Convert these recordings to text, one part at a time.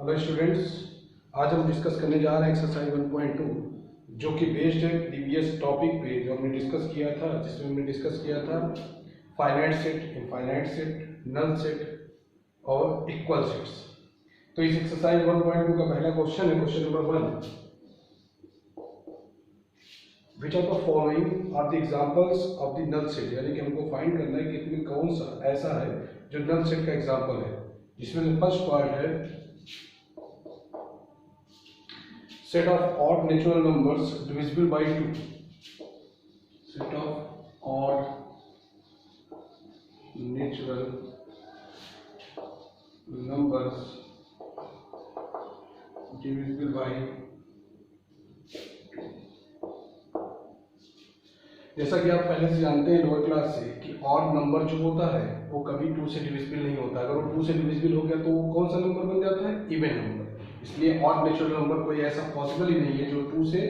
Hello students, आज हम discuss करने जा रहे हैं एक्सरसाइज 1.2 जो कि बेस्ड है प्रीवियस टॉपिक पे जो हमने डिस्कस किया था, जिसमें हमने डिस्कस किया था finite set, infinite set, null set और इक्वल सेट्स। तो इस एक्सरसाइज 1.2 का पहला क्वेश्चन है, question number 1, which of the following are the examples of the null set. यानी कि हमको फाइंड करना है कि इसमें कौन सा ऐसा है जो नल सेट का एग्जांपल है। जिसमें फर्स्ट पार्ट है set of odd natural numbers divisible by 2. Set of odd natural numbers divisible by 2. जैसा कि आप पहले से जानते हैं लोअर क्लास से कि ऑड नंबर जो होता है वो कभी 2 से डिविजिबल नहीं होता। अगर वो 2 से डिविजिबल हो गया तो वो कौन सा नंबर बन जाता है? Even number. इसलिए ऑड नेचुरल नंबर कोई ऐसा पॉसिबल ही नहीं है जो 2 से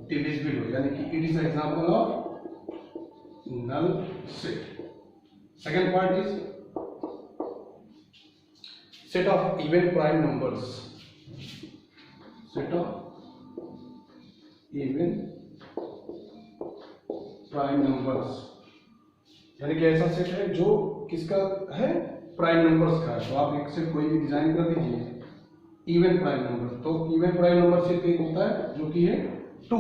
डिविजिबल हो, यानी कि it is example of null set. Second part is set of even prime numbers. Set of even prime numbers यानी कि ऐसा सेट है जो किसका है? प्राइम नंबर्स का है। तो आप एक सेट कोई भी डिजाइन कर दीजिए इवन प्राइम नंबर। तो इवन प्राइम नंबर सेट एक होता है जो कि है 2,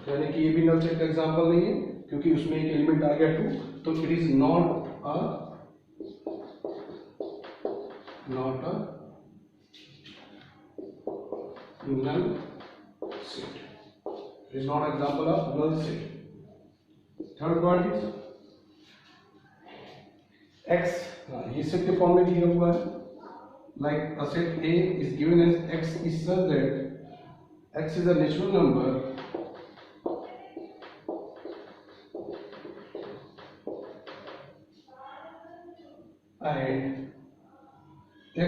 यानी कि ये भी नल सेट का एग्जांपल नहीं है क्योंकि उसमें एक एलिमेंट आ गया 2, तो it is not a null set. It is not example of null set. Third point is X, ये सेट के फॉर्म में दिया हुआ है। Like a set A is given as x is such that x is a natural number and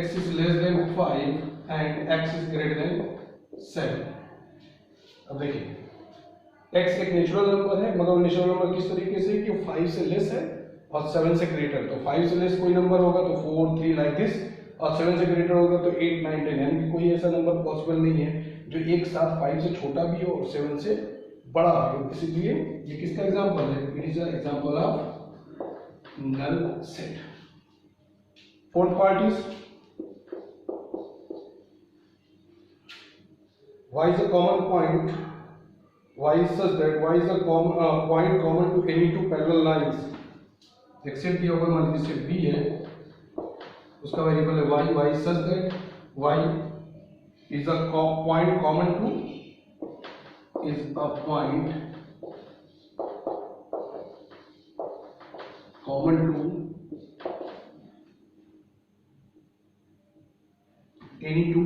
x is less than 5 and x is greater than 7। अब देखिए x एक natural number है, मगर नेचुरल नंबर किस तरीके से कि 5 से लेस है और 7 से ग्रेटर। तो 5 से लेस कोई नंबर होगा तो 4, 3 लाइक दिस, और 7 से ग्रेटर होगा तो 8, 9, 10। यानी कि कोई ऐसा नंबर पॉसिबल नहीं है जो एक साथ 5 से छोटा भी हो और 7 से बड़ा हो। इसलिए ये किसका एग्जांपल है? It is an example of null set. Fourth part is y is a common point, y is such that y is a point common to any two parallel lines। एक सेट दिया होगा, मान लीजिए set B है, उसका variable है y, y is such that y is a point common to any two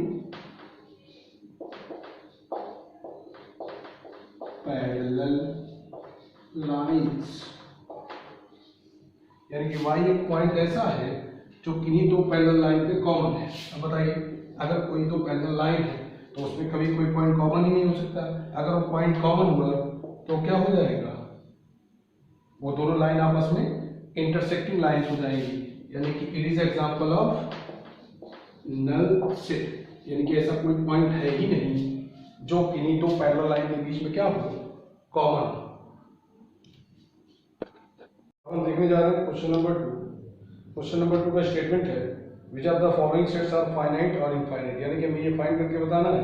parallel lines। यानी कि y एक पॉइंट ऐसा है जो किन्हीं दो पैरेलल लाइन पे कॉमन है। अब बताइए, अगर कोई दो पैरेलल लाइन है तो उसमें कभी कोई पॉइंट कॉमन ही नहीं हो सकता। अगर वो पॉइंट कॉमन हुआ तो क्या हो जाएगा? वो दोनों लाइन आपस में इंटरसेक्टिंग लाइंस हो जाएंगी। यानी कि it is example of null set. यानी कि ऐसा कोई पॉइंट है ही नहीं जो किन्हीं दो पैरेलल लाइन के बीच में क्या हो? कॉमन। हम देखने जा रहे हैं क्वेश्चन नंबर 2। क्वेश्चन नंबर 2 का स्टेटमेंट है which of the following sets are finite और इनफाइनाइट। यानी कि हमें ये फाइंड करके बताना है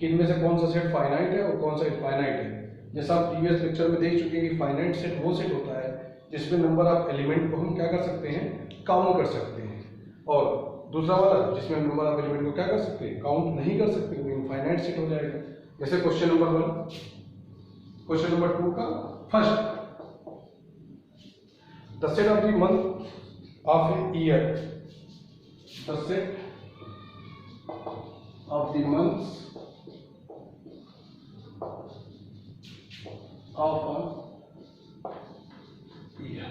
कि इनमें से कौन सा सेट फाइनाइट है और कौन सा इनफाइनाइट है। जैसा आप प्रीवियस लेक्चर में देख चुके हैं कि फाइनाइट सेट वो सेट होता है जिसमें नंबर ऑफ एलिमेंट को हम क्या कर सकते हैं? काउंट कर सकते हैं। और दूसरा वाला जिसमें हम नंबर ऑफ एलिमेंट को क्या कर सकते हैं? काउंट नहीं कर सकते, वो इनफाइनाइट सेट हो जाएगा। जैसे क्वेश्चन नंबर 1, क्वेश्चन नंबर 2 का first, the set of the month of a year, the set of the months of a year।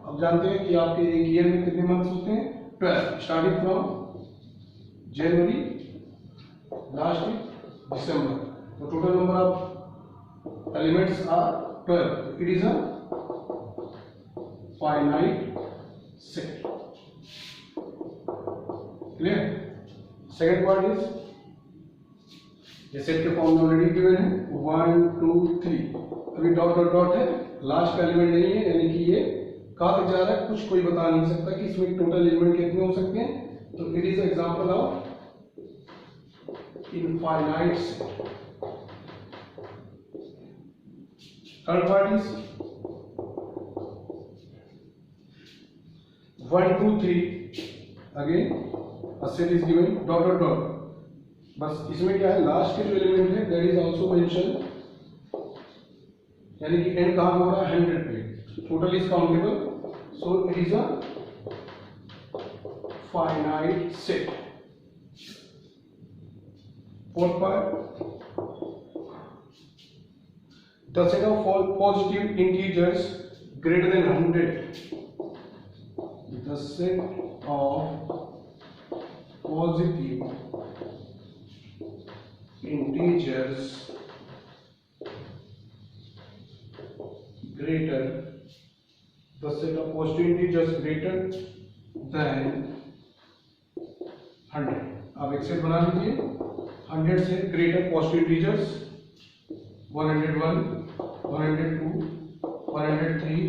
अब जानते हैं कि आपके एक ईयर में कितने मंथ्स होते हैं? 12, starting from January last December. तो total number of elements are 12। इट इज a finite set। Clear? Second part is ये सेट के फॉर्म में ऑलरेडी गिवन है 1 2 3, अभी डॉट डॉट डॉट है, लास्ट का एलिमेंट नहीं है, यानी कि ये कहाँ तक जा रहा है कुछ कोई बता नहीं सकता कि इसमें टोटल एलिमेंट कितने हो सकते हैं। तो it is example of infinite set. Third part is 1 2 3, again a set is given dot dot dot, बस इसमें क्या है लास्ट के जो एलिमेंट है दैट इज आल्सो मेंशन, यानी कि एंड कहां हो रहा है 100 पे, total is countable, so it इज a finite set. Fourth part, the set of positive integers greater than 100, the set of positive integers greater, the set of positive integers greater than 100। अब एक set बना लीजिए 100 से greater positive integers 101 102 103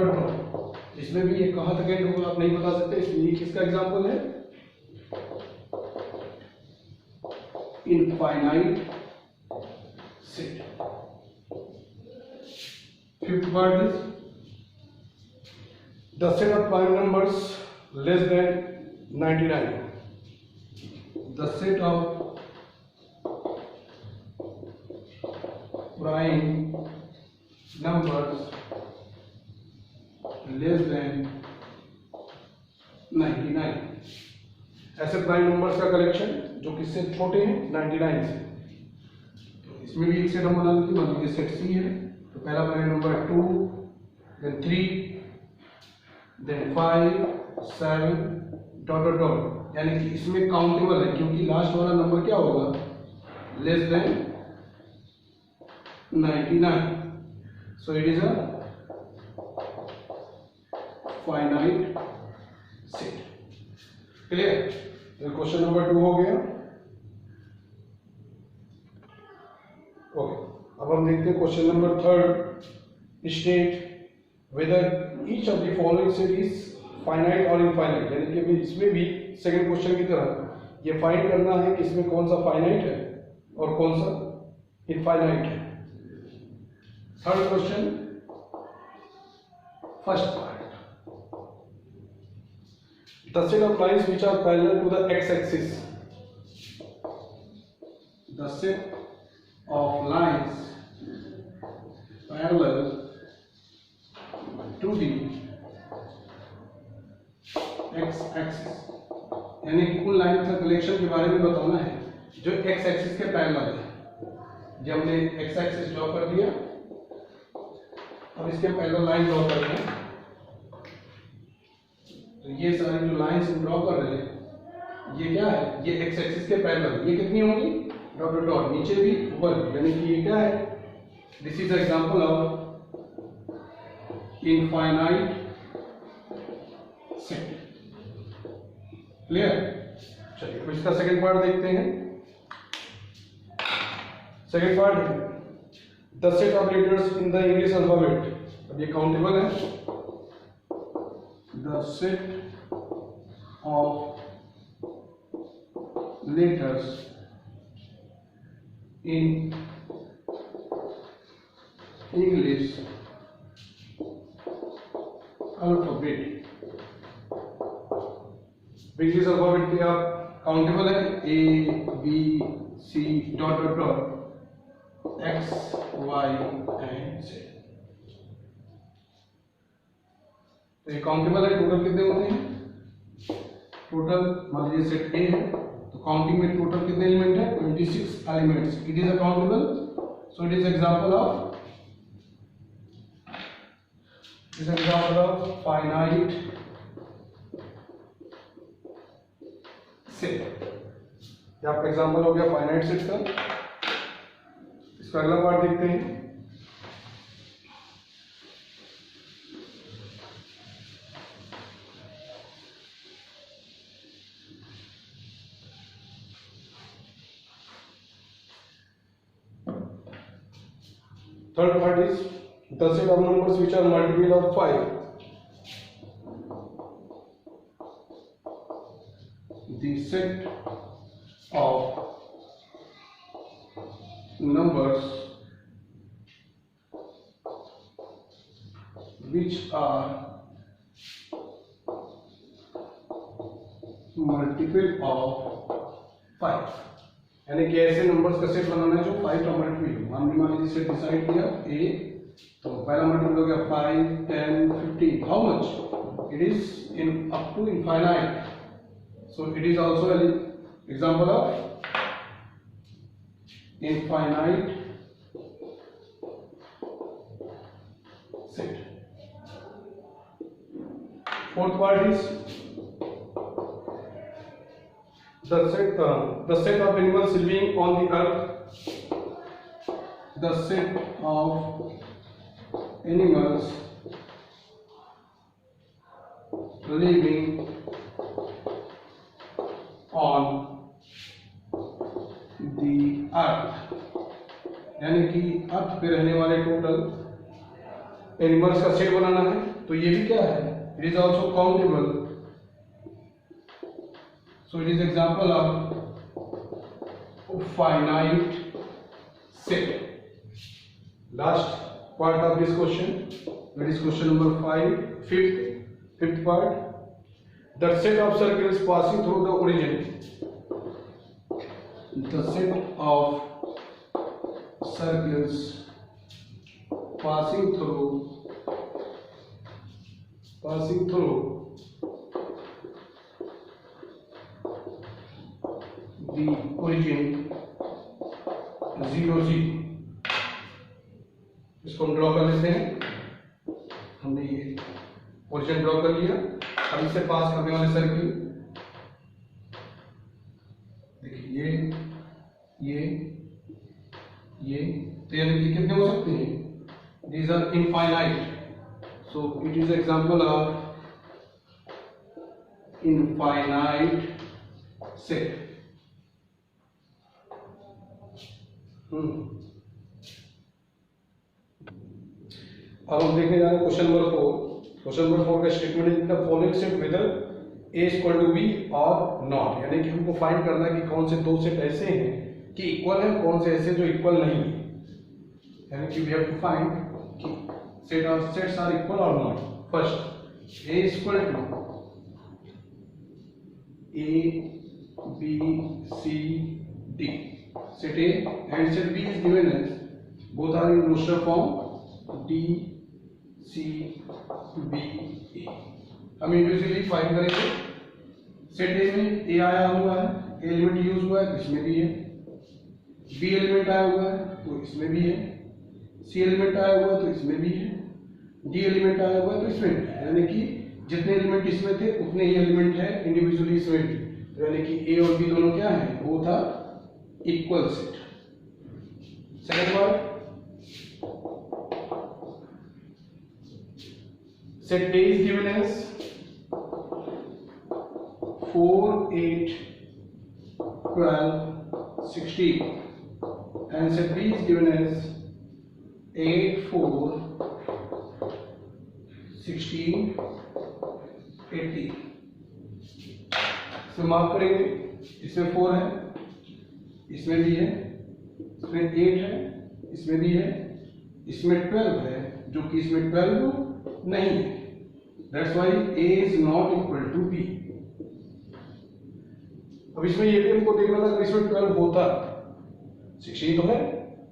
dot, इसमें भी ये कहाँ तक एंड होगा आप नहीं बता सकते, इसलिए किसका एग्जांपल है infinite set. Fifth part is the set of prime numbers less than 99, the set of prime numbers less than 99, ऐसे प्राइम नंबर्स का कलेक्शन जो किससे छोटे हैं 99 से। तो इसमें भी एक सेट हम बना लेते हैं, मान लीजिए सेट सी है, तो पहला prime number 2, then 3, then 5 7 dot dot dot, यानी कि इसमें काउंटेबल है क्योंकि लास्ट वाला नंबर क्या होगा लेस देन 99, सो इट इज a finite set. Clear? Question number 2 हो गया। ओके, अब हम देखते हैं question number 3, state whether each of the following set is finite और इनफाइनाइट, यानी कि इसमें भी सेकंड क्वेश्चन की तरह ये फाइंड करना है कि इसमें कौन सा फाइनाइट है और कौन सा इनफाइनाइट है। Third question, first part, the set of lines which are parallel to the x-axis, the set of lines parallel to the x-axis, यानी कि उन लाइन का कलेक्शन के बारे में बताना है जो x-axis के पैरेलल है। जब हमने x-axis ड्रॉ कर दिया, अब इसके पैरेलल लाइन ड्रॉ कर रहे हैं, तो ये सारी जो लाइंस हम ड्रॉ कर रहे हैं ये क्या है, ये एक्स एक्सिस के पैरेलल, ये कितनी होंगी डॉट डॉट डॉट, नीचे भी ऊपर भी, यानी कि ये क्या है, this is example of infinite set. Clear? चलिए अब इसका सेकंड पार्ट देखते हैं। सेकंड पार्ट है the set of letters in the English alphabet, अब ये काउंटेबल है, the set of letters in English alphabet, English alphabet के आप काउंटेबल है A B C dot dot dot X Y and Z, तो ये countable है। टोटल कितने होते हैं, टोटल मान लीजिए सेट ए है तो काउंटिंग में टोटल कितने एलिमेंट है 26 एलिमेंट्स, इट इज अ countable, so it is example of finite set. ये आपका एग्जांपल हो गया फाइनाइट सेट का। इसका अगला पार्ट देखते हैं। Third part is the set of numbers which are multiple of 5. The set of numbers which are multiple of 5, यानी कि ऐसे नंबर्स का सेट बनाना है जो 5 का मल्टीपल हो। हमने मान लीजिए सेट डिसाइड किया ए, तो पहला मल्टीपल हो गया 5, 10, 15। How much? It is in up to infinite, so it is also an example of infinite set. Fourth part is the set of animals living on the earth. The set of animals living on the earth, यानी कि अर्थ पे रहने वाले total animals का set बनाना है। तो ये भी क्या है? It is also countable, so it is example of finite set. Last part of this question, that is question number 5, fifth part. The set of circles passing through the origin. The set of circles passing through the origin 0, 0। इसको हम draw कर लेते हैं। हमने ये origin draw कर लिया। अब इससे पास करने वाले सर्किल देखिए, ये तो यानी कि कितने हो सकते हैं? These are infinite, so it is example of infinite set. अब हम देखने जा रहे हैं क्वेश्चन नंबर 4। क्वेश्चन नंबर 4 का स्टेटमेंट है the following set whether A equal to B और नॉट, यानी कि हमको फाइंड करना है कि कौन से दो सेट ऐसे हैं कि इक्वल है, कौन से ऐसे जो इक्वल नहीं है। यानी कि वी हैव टू फाइंड कि सेट्स आर इक्वल और not. First A equal to A B C D, set A and set B is given as both are in roster form D C B A। हम individually find करेंगे। Set ए में ए आया हुआ है, ए element use हुआ है तो इसमें भी है, बी एलिमेंट आया हुआ है तो इसमें भी है, सी एलिमेंट आया हुआ है तो इसमें भी है, डी एलिमेंट आया हुआ है तो इसमें भी है। यानी कि जितने एलिमेंट इसमें थे उतने ही एलिमेंट है इंडिविजुअली इसमें भी। यानी कि ए और बी दोनों क्या है? वो था equal set। Second part, set A is given as 4, 8, 12, 16 and set B is given as 8, 4, 16, 18। इसमें मार्क करेंगे, इसमें 4 है, इसमें भी है, इसमें 8 है, इसमें भी है, इसमें 12 है, जो कि इसमें 12 नहीं है। That's why A is not equal to B। अब इसमें ये भी हमको देखना था कि इसमें 12 होता, 16 तो है,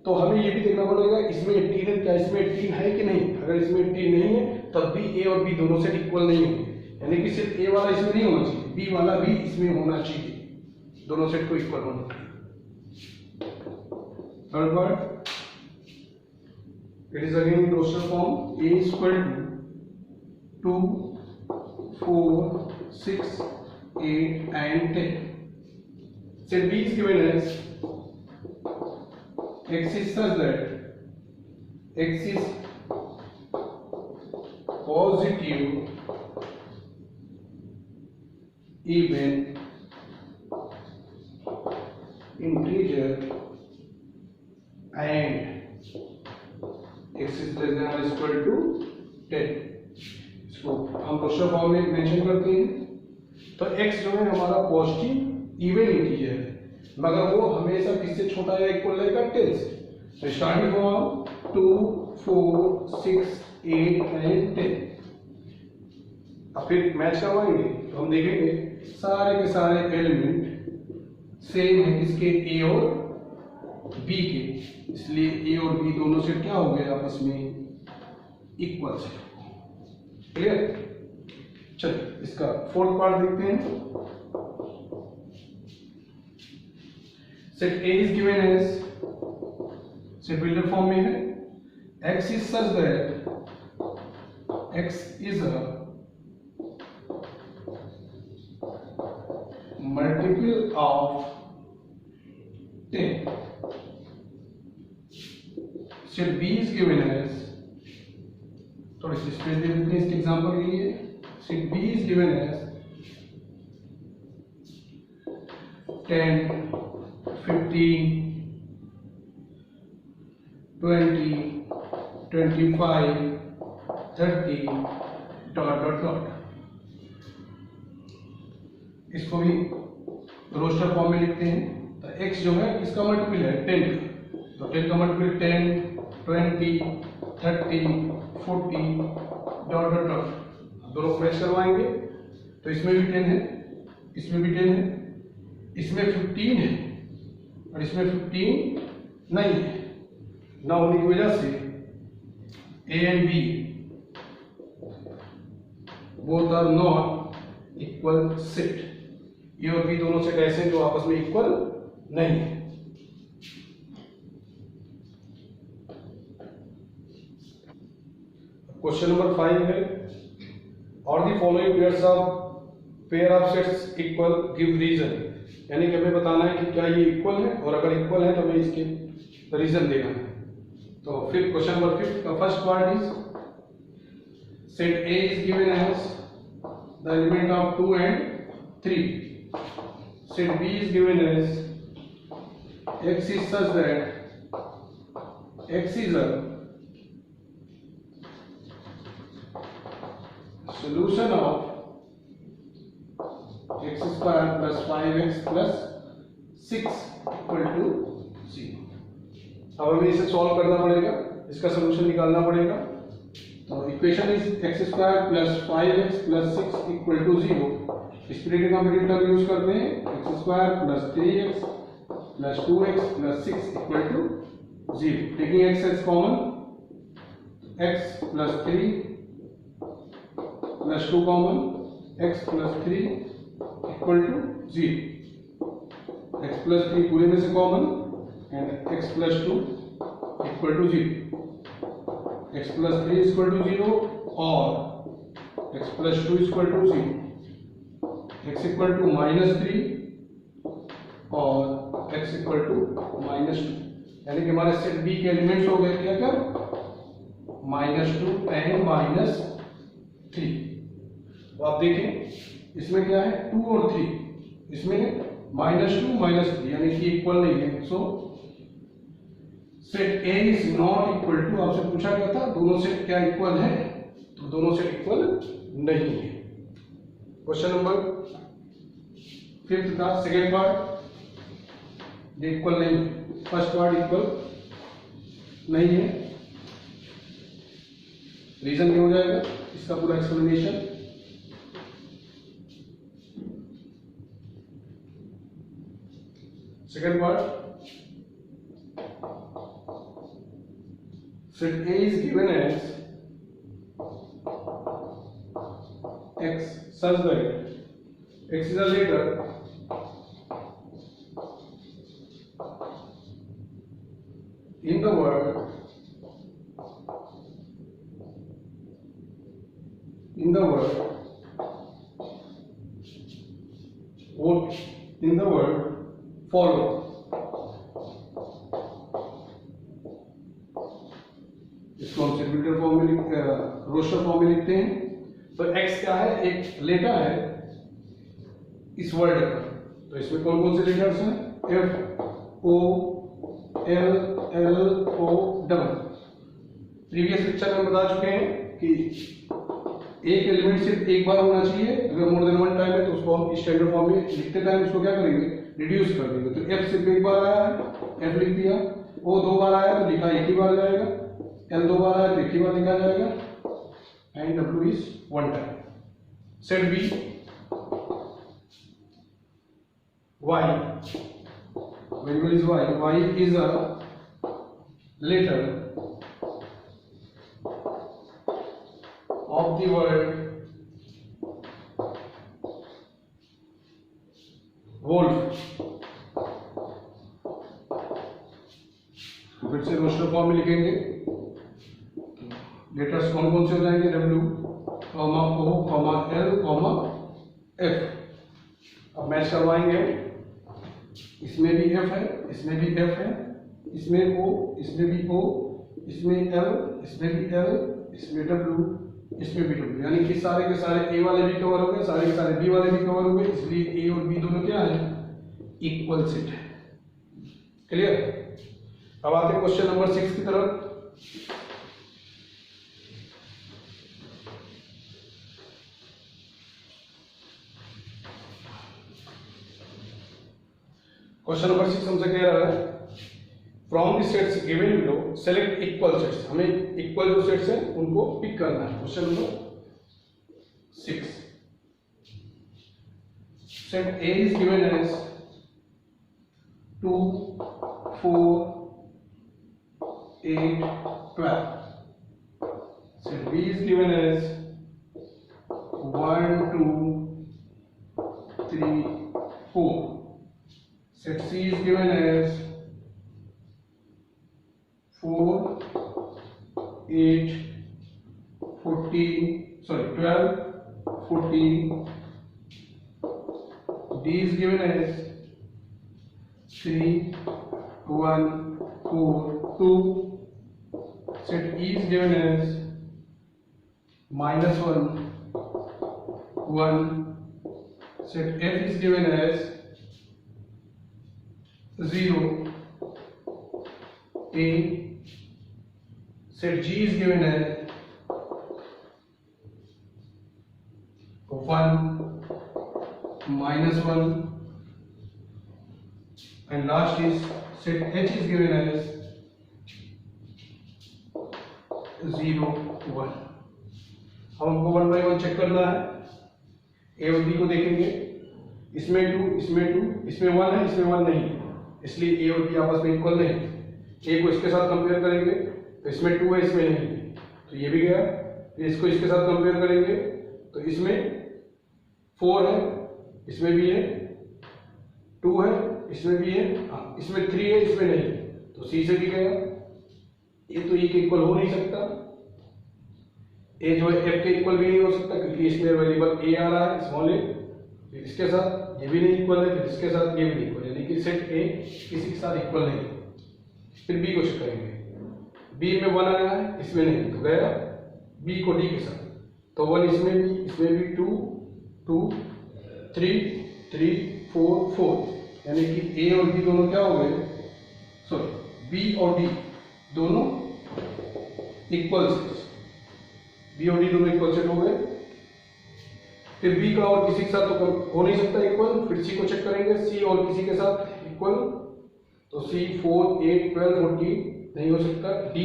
तो हमें ये भी देखना पड़ेगा इसमें 18 है, क्या इसमें 18 है कि नहीं। अगर इसमें 18 नहीं है तब भी A और B दोनों से इक्वल नहीं होंगे, यानी कि सिर्फ A वाला इसमें नहीं होना चाहिए, B वाला भी इसमें होना चाहिए, दोनों सेट को इक्वल होना चाहिए। Third part, it is again in roster form A is equal to 2, 4, 6, 8 and 10. Set B is given as x is such that x is positive, even, integer and x is less than और equal to 10। इसको हम roster form में mention करते हैं। तो x जो है हमारा पॉजिटिव इवन इंटीजर है, मगर वो हमेशा किससे छोटा या इक्वल रहेगा, 10 से। तो स्टार्टिंग फॉर्म 2, 4, 6, 8 एंड 10। अब फिर मैच करवाएंगे तो हम देखेंगे सारे के सारे एलिमेंट सेम है किसके, ए और बी के, इसलिए ए और बी दोनों सेट क्या हो गए आपस में, इक्वल से। क्लियर? चलिए इसका फोर्थ पार्ट देखते हैं। Set A is given as, set builder form में है, x is such that x is a multiple of 10. Set b is given as, थोड़ी सी स्पेस दे देते हैं इसके एग्जांपल के लिए। Set b is given as 10, 15, 20, 25, 30 dot dot dot. इसको भी रोस्टर फॉर्म में लिखते हैं। तो x जो है इसका मल्टीपल है 10 का, तो 10 का मल्टीपल 10, 20, 30, 40 डॉट डॉट डॉट। दोनों मैच करवाएंगे तो इसमें भी 10 है, इसमें भी 10 है, इसमें 15 है और इसमें 15 नहीं है। ना होने की वजह से A and B both are not equal set. A और बी दोनों सेट ऐसे जो आपस में इक्वल नहीं है। क्वेश्चन नंबर 5 है, और the following pair of sets equal, give reason. यानी कि हमें बताना है कि क्या ये इक्वल है, और अगर इक्वल है तो हमें इसके रीजन देना है। तो फिर क्वेश्चन नंबर 5 का first part is, set A is given as the element of 2 and 3. Set B is given as x is such that x is a solution of x square plus 5x plus 6 equal to 0. अब हमें इसे solve करना पड़ेगा, इसका solution निकालना पड़ेगा। तो equation is x square plus 5x plus 6 equal to 0। Splitting complete term use करते हैं, x square plus 3x plus 2x plus 6 equal to 0। Taking x as common, x plus 3 plus 2 common, x plus 3 equal to 0। x plus 3 पूरे में से common and x plus 2 equal to 0. x plus 3 is equal to 0 और x plus 2 is equal to 0. x equal to minus 3 और x equal to minus 2। यानी कि हमारे set B के elements हो गए क्या क्या, -2 एंड -3। तो आप देखें इसमें क्या है 2 और 3, इसमें -2 -3 यानी कि इक्वल नहीं है। So set A is not equal to, आपसे पूछा गया था दोनों सेट क्या इक्वल है, तो दोनों सेट इक्वल नहीं है। क्वेश्चन नंबर 5 का सेकेंड पार्ट, ये इक्वल नहीं है, फर्स्ट पार्ट इक्वल नहीं है। रीजन क्या हो जाएगा इसका पूरा explanation. Second part, set A is given as x such that x is a letter in the word follow। इसको हम सेट फॉर्म में रोस्टर फॉर्म में लिखते हैं। तो x क्या है, एक लेटर है इस वर्ड का। तो इसमें कौन कौन से लेटर्स हैं, F O L L O W। Previous lecture में बता चुके हैं कि एक एलिमेंट सिर्फ एक बार होना चाहिए, अगर मोर देन वन टाइम है तो उसको हम स्टैंडर्ड फॉर्म में लिखते टाइम उसको क्या करेंगे, रिड्यूस कर देंगे। तो एफ सिर्फ एक बार आया है, एफ लिख दिया, ओ दो बार आया तो लिखा एक ही बार जाएगा, एल दो बार आया तो एक ही बार लिखा जाएगा, and W is one time. Set B Y, variable is Y, Y is a letter of the word wolf। तो फिर से रोस्टर फॉर्म में लिखेंगे, लेटर्स कौन कौन से हो जाएंगे, डब्ल्यू कॉमा ओ कॉमा एल कॉमा एफ। अब मैच करवाएंगे, इसमें भी एफ है, इसमें भी एफ है, इसमें ओ, इसमें भी ओ, इसमें एल, इसमें भी एल, इसमें डब्ल्यू, इसमें भी डब्ल्यू, यानी कि सारे के सारे ए वाले भी कवर हो गए, सारे के सारे बी वाले भी कवर हो गए, इसलिए ए और बी दोनों क्या है, इक्वल सेट है। क्लियर। अब आते हैं क्वेश्चन नंबर 6 की तरफ। क्वेश्चन नंबर 6 हमसे कह रहा है from the sets given below select equal sets, हमें इक्वल जो सेट्स हैं उनको पिक करना है। Question number 6, set A is given as 2, 4, 8, 12. Set B is given as 1, 2, 3, 4. Set C is given as 4, 8, 14, 12, 14. D is given as 3, 1, 4, 2. Set E is given as -1, 1. Set F is given as 0, A. Set G is given as 1, -1, and last is set H is given as 0, 1. हम हमको 1 by 1 check करना है। A और B को देखेंगे, इसमें 2, इसमें 2, इसमें 1 है, इसमें 1 नहीं है, इसलिए A और B आपस में इक्वल नहीं। A को इसके साथ कंपेयर करेंगे तो इसमें 2 है, इसमें नहीं है, तो ये भी गया। फिर इसको इसके साथ कंपेयर करेंगे तो इसमें 4 है, इसमें भी है, 2 है, इसमें भी है, हाँ इसमें 3 है, इसमें नहीं है, तो C से भी गया। ये तो E के इक्वल हो नहीं सकता, A जो है F के इक्वल भी नहीं हो सकता क्योंकि इसमें वेरिएबल A आ रहा है, स्मॉल a। फिर इसके साथ ये भी नहीं इक्वल है, फिर इसके साथ ये भी नहीं इक्वल, यानी कि सेट A किसी के साथ इक्वल नहीं। फिर B को चेक करेंगे, B में 1 आया है, इसमें नहीं, तो गया B को D के साथ, तो 1 इसमें भी 2, 2, 3, 3, 4, 4, यानी कि A और B दोनों क्या हो गए, सॉरी B और D दोनों इक्वल सेट, B और D दोनों इक्वल सेट हो गए। फिर B का और किसी के साथ तो हो नहीं सकता इक्वल, फिर C को चेक करेंगे, C और किसी के साथ इक्वल, तो C 4, 8, 12, 14 नहीं हो सकता। D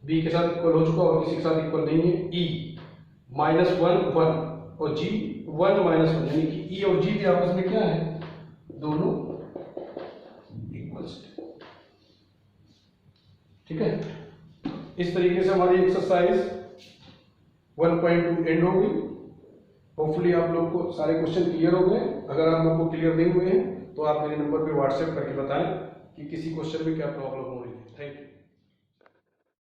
B के साथ इक्वल हो चुका और किसी के साथ इक्वल नहीं है। E -1, 1 और G 1, -1, यानी कि E और G भी आपस में क्या है, दोनों इक्वल सेट। ठीक है, इस तरीके से हमारी एक्सरसाइज 1.2 एंड हो गई। होपफुली आप लोग को सारे क्वेश्चन क्लियर हो गए। अगर आप लोग को क्लियर नहीं हुए हैं तो आप मेरे नंबर पे व्हाट्सएप करके बताएं कि किसी क्वेश्चन में क्या प्रॉब्लम हो।